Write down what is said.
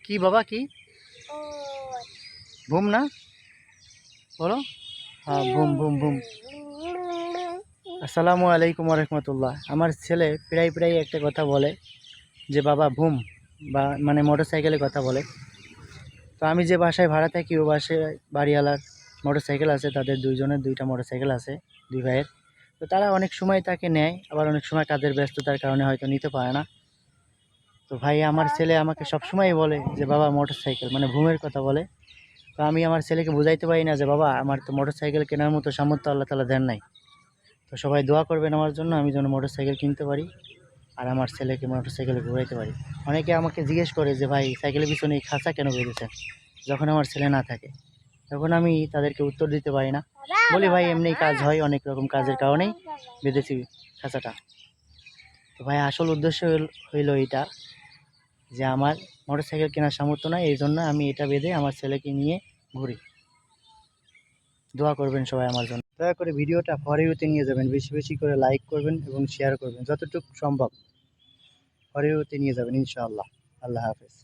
কি বাবা কি ওট। বুম না বলো? হ্যাঁ বুম বুম বুম। আসসালামু আলাইকুম রহমতুল্লাহ। আমার ছেলে প্রায় প্রায় একটা কথা বলে যে বাবা বুম, বা মানে মোটর সাইকেলের কথা বলে। তো আমি যে বাসায় ভাড়া থাকি ও বাসায় বাড়িওয়ালার মোটর সাইকেল আছে, তাদের দুইজনের দুইটা মোটর সাইকেল আছে, দুই ভাইয়ের। তো তারা অনেক সময় তাকে নেয়, আবার অনেক সময় কাজের ব্যস্ততার কারণে হয়তো নিতে পারে না। তো ভাই আমার ছেলে আমাকে সবসময় বলে যে বাবা মোটর সাইকেল মানে বুমের কথা বলে। তো আমি আমার ছেলেকে বুঝাইতে পারি না যে বাবা আমার তো মোটর সাইকেল কেনার মতো সামর্থ্য আল্লাহ তাআলা দেন নাই। তো সবাই দোয়া করবেন আমার জন্য, আমি যেন মোটর সাইকেল কিনতে পারি আর আমার ছেলেকে মোটর সাইকেলে ঘুরাইতে পারি। অনেকে আমাকে জিজ্ঞেস করে যে ভাই সাইকেলের পিছনে এই খাঁচা কেন বেঁধেছেন যখন আমার ছেলে না থাকে? তখন আমি তাদেরকে উত্তর দিতে পারি না, বলি ভাই এমনি কাজ হয়, অনেক রকম কাজের কারণেই বেঁধেছি খাঁচাটা। তো ভাই আসল উদ্দেশ্য হইল এটা যে আমার মোটর সাইকেল কেনার সামর্থ্য নয়, এই জন্য আমি এটা বেঁধে আমার ছেলেকে নিয়ে ঘুরি। দোয়া করবেন সবাই আমার জন্য। দয়া করে ভিডিওটা ফর ইউতে নিয়ে যাবেন, বেশি বেশি করে লাইক করবেন এবং শেয়ার করবেন, যতটুকু সম্ভব ফর ইউতে নিয়ে যাবেন ইনশাআল্লাহ। আল্লাহ হাফেজ।